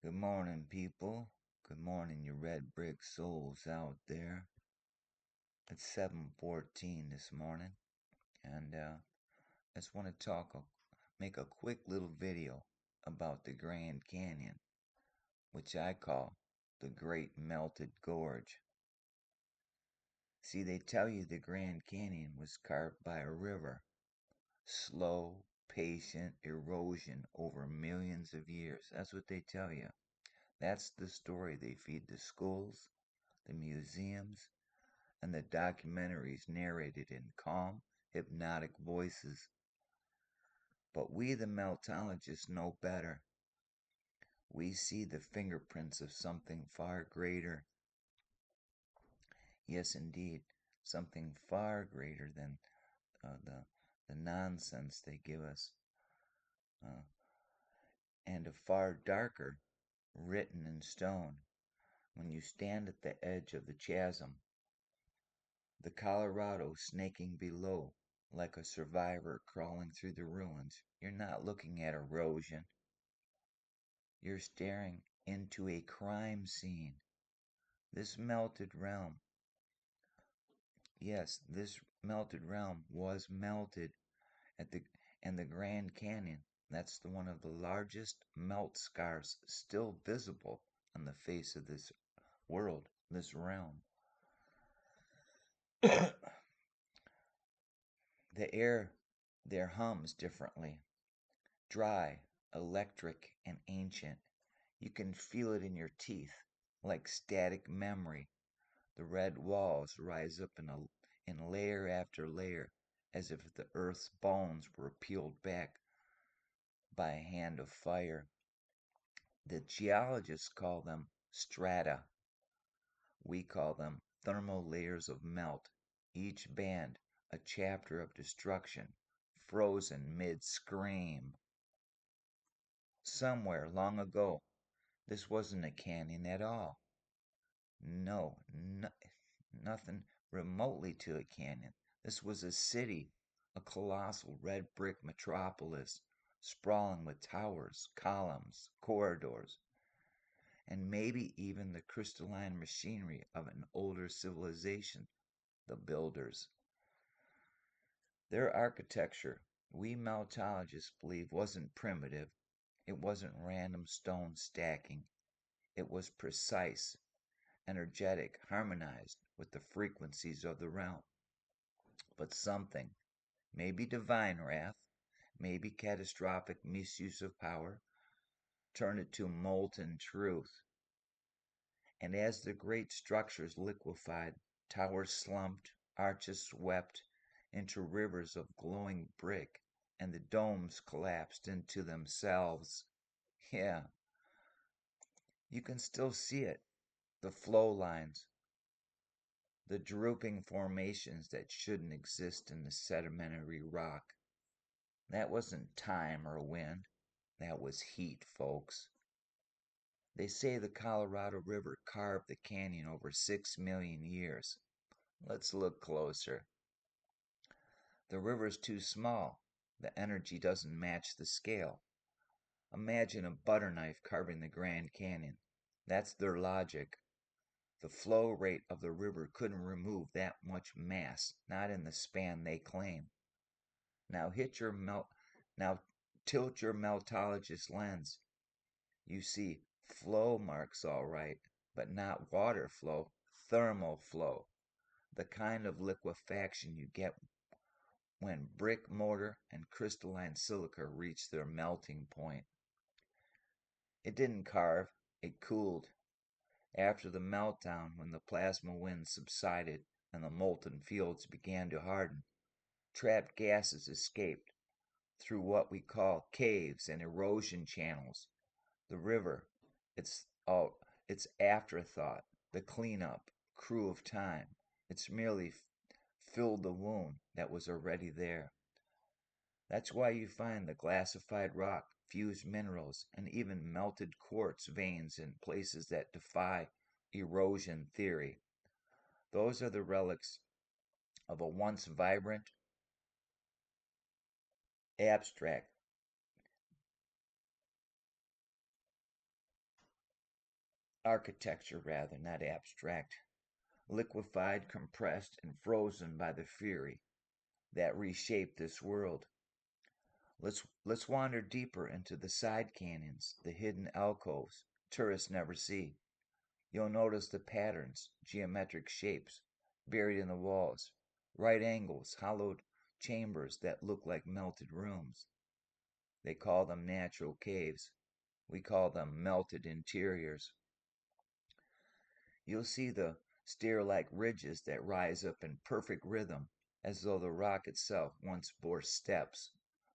Good morning, people. Good morning, you red brick souls out there. It's 7:14 this morning, and I just want to make a quick little video about the Grand Canyon, which I call the Great Melted Gorge. See, they tell you the Grand Canyon was carved by a river. Slow, patient erosion over millions of years. That's what they tell you. That's the story they feed the schools, the museums, and the documentaries narrated in calm, hypnotic voices. But we, the meltologists, know better. We see the fingerprints of something far greater. Yes, indeed, something far greater than the nonsense they give us, uh, and a far darker, written in stone. When you stand at the edge of the chasm, the Colorado snaking below like a survivor crawling through the ruins, you're not looking at erosion. You're staring into a crime scene. This melted realm, yes, this melted realm was melted at the and the Grand Canyon. That's one of the largest melt scars still visible on the face of this world, this realm. The air there hums differently, dry, electric, and ancient. You can feel it in your teeth, like static memory. The red walls rise up in layer after layer, as if the earth's bones were peeled back by a hand of fire. The geologists call them strata. We call them thermal layers of melt, each band a chapter of destruction, frozen mid scream. Somewhere long ago, this wasn't a canyon at all. No, nothing remotely to a canyon. This was a city, a colossal red brick metropolis, sprawling with towers, columns, corridors, and maybe even the crystalline machinery of an older civilization, the builders. Their architecture, we Maltologists believe, wasn't primitive. It wasn't random stone stacking. It was precise, energetic, harmonized with the frequencies of the realm. But something, maybe divine wrath, maybe catastrophic misuse of power, turned it to molten truth. And as the great structures liquefied, towers slumped, arches swept into rivers of glowing brick, and the domes collapsed into themselves. Yeah, you can still see it, the flow lines, the drooping formations that shouldn't exist in the sedimentary rock. That wasn't time or wind, that was heat, folks. They say the Colorado River carved the canyon over 6 million years. Let's look closer. The river's too small. The energy doesn't match the scale. Imagine a butter knife carving the Grand Canyon. That's their logic. The flow rate of the river couldn't remove that much mass, not in the span they claim. Now hit your melt now tilt your meltologist lens. You see flow marks all right, but not water flow, thermal flow, the kind of liquefaction you get when brick mortar and crystalline silica reach their melting point. It didn't carve, it cooled. After the meltdown, when the plasma winds subsided and the molten fields began to harden, trapped gases escaped through what we call caves and erosion channels. The river, it's all it's afterthought, the cleanup, crew of time. It's merely filled the wound that was already there. That's why you find the glassified rock, fused minerals, and even melted quartz veins in places that defy erosion theory. Those are the relics of a once vibrant, abstract, architecture rather, not abstract, liquefied, compressed, and frozen by the fury that reshaped this world. Let's wander deeper into the side canyons, the hidden alcoves tourists never see. You'll notice the patterns, geometric shapes buried in the walls, right angles, hollowed chambers that look like melted rooms. They call them natural caves. We call them melted interiors. You'll see the stair-like ridges that rise up in perfect rhythm, as though the rock itself once bore steps,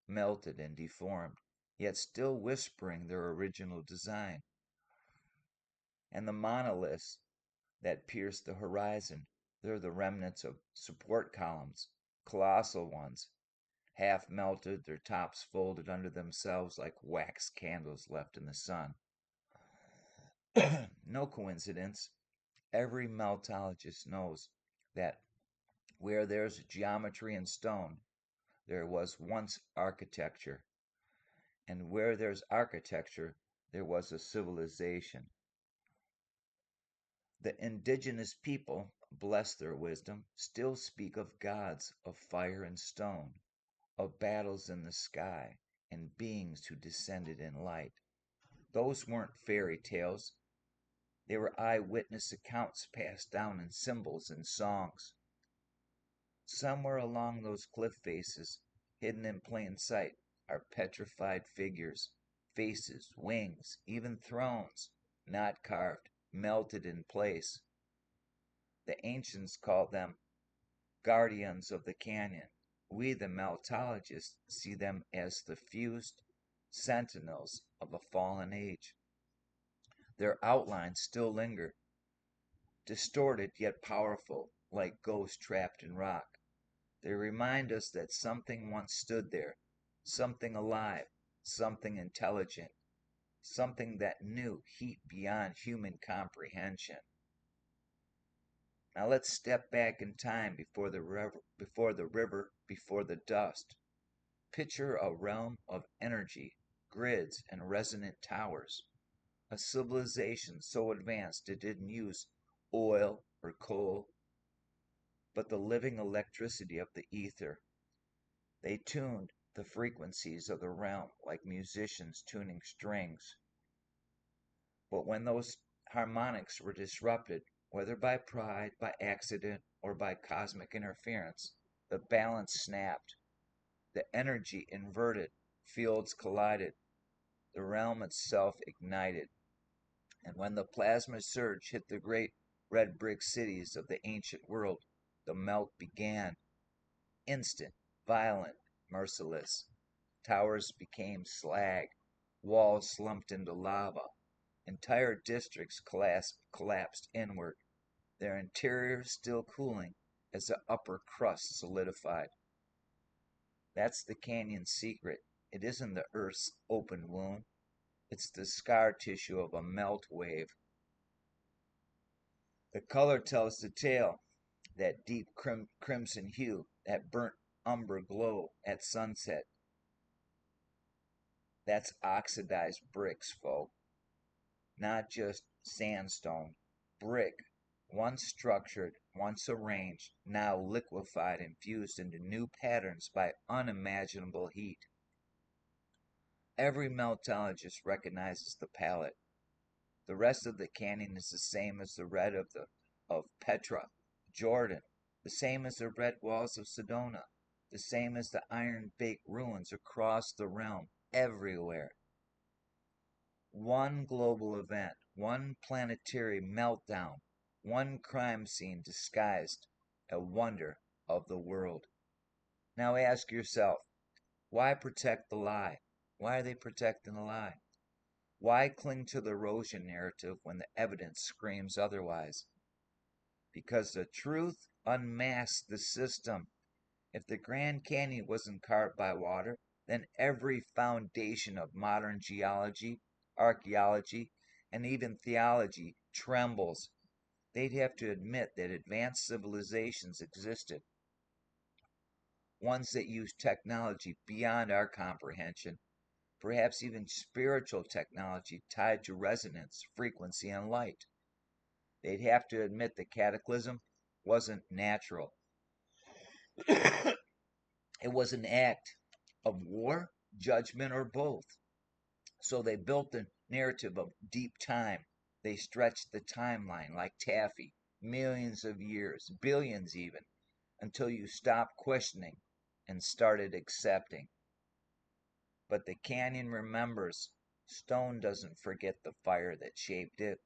melted and deformed, yet still whispering their original design. And the monoliths that pierce the horizon, they're the remnants of support columns, colossal ones, half melted, their tops folded under themselves like wax candles left in the sun. No coincidence. Every meltologist knows that where there's geometry in stone, there was once architecture, and where there's architecture, there was a civilization. The indigenous people, bless their wisdom, still speak of gods of fire and stone, of battles in the sky, and beings who descended in light. Those weren't fairy tales, they were eyewitness accounts passed down in symbols and songs. Somewhere along those cliff faces, hidden in plain sight, are petrified figures, faces, wings, even thrones, not carved, melted in place. The ancients called them guardians of the canyon. We, the meltologists, see them as the fused sentinels of a fallen age. Their outlines still linger, distorted yet powerful, like ghosts trapped in rock. They remind us that something once stood there, something alive, something intelligent, something that knew heat beyond human comprehension. Now let's step back in time before the dust. Picture a realm of energy, grids, and resonant towers. A civilization so advanced it didn't use oil or coal, but the living electricity of the ether. They tuned the frequencies of the realm like musicians tuning strings. But when those harmonics were disrupted, whether by pride, by accident, or by cosmic interference, the balance snapped. The energy inverted, fields collided, the realm itself ignited. And when the plasma surge hit the great red brick cities of the ancient world, the melt began. Instant, violent, merciless. Towers became slag, walls slumped into lava, entire districts collapsed inward, their interiors still cooling as the upper crust solidified. That's the canyon's secret. It isn't the Earth's open wound, it's the scar tissue of a melt wave. The color tells the tale, that deep crimson hue, that burnt umber glow at sunset. That's oxidized bricks, folk. Not just sandstone. Brick, once structured, once arranged, now liquefied and fused into new patterns by unimaginable heat. Every meltologist recognizes the palette. The rest of the canyon is the same as the red of Petra, Jordan, the same as the red walls of Sedona, the same as the iron-baked ruins across the realm, everywhere. One global event, one planetary meltdown, one crime scene disguised a wonder of the world. Now ask yourself, why protect the lie? Why are they protecting the lie? Why cling to the erosion narrative when the evidence screams otherwise? Because the truth unmasks the system. If the Grand Canyon wasn't carved by water, then every foundation of modern geology, archaeology, and even theology trembles. They'd have to admit that advanced civilizations existed, ones that used technology beyond our comprehension, perhaps even spiritual technology tied to resonance, frequency, and light. They'd have to admit the cataclysm wasn't natural. It was an act of war, judgment, or both. So they built the narrative of deep time. They stretched the timeline like taffy, millions of years, billions even, until you stopped questioning and started accepting. But the canyon remembers. Stone doesn't forget the fire that shaped it.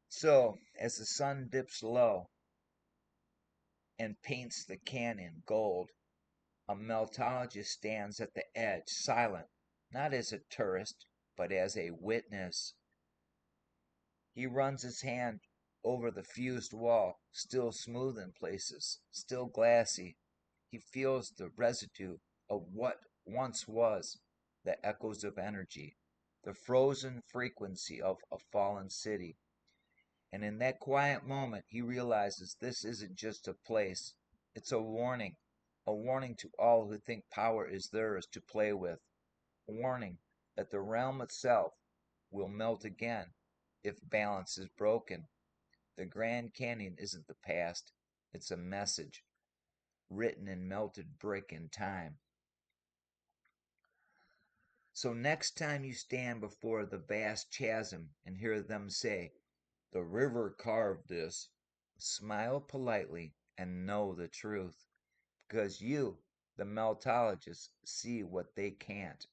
So, as the sun dips low and paints the canyon gold, a meltologist stands at the edge, silent, not as a tourist, but as a witness. He runs his hand over the fused wall, still smooth in places, still glassy. He feels the residue of what once was, the echoes of energy, the frozen frequency of a fallen city. And in that quiet moment, he realizes this isn't just a place, it's a warning to all who think power is theirs to play with, a warning that the realm itself will melt again if balance is broken. The Grand Canyon isn't the past, it's a message written in melted brick and time. So next time you stand before the vast chasm and hear them say, "The river carved this," smile politely and know the truth, because you, the meltologists, see what they can't.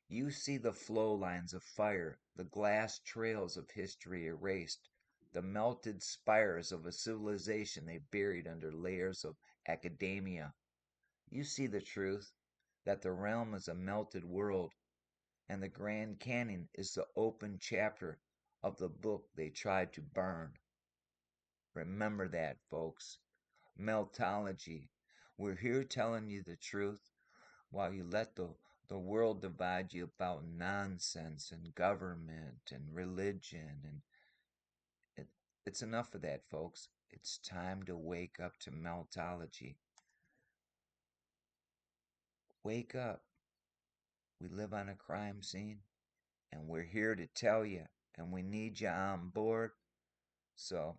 You see the flow lines of fire, the glass trails of history erased, the melted spires of a civilization they buried under layers of academia. You see the truth that the realm is a melted world, and the Grand Canyon is the open chapter of the book they tried to burn. Remember that, folks. Meltology. We're here telling you the truth while you let the world divide you about nonsense and government and religion. And it, it's enough of that, folks. It's time to wake up to meltology. Wake up. We live on a crime scene, and we're here to tell you, and we need you on board. So,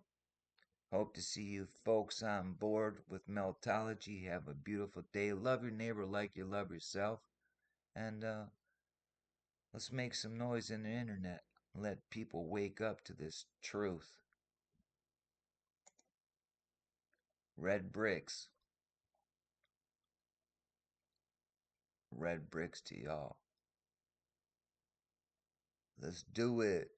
hope to see you folks on board with Meltology. Have a beautiful day. Love your neighbor like you love yourself. And let's make some noise in the internet. Let people wake up to this truth. Red bricks. Red bricks to y'all. Let's do it.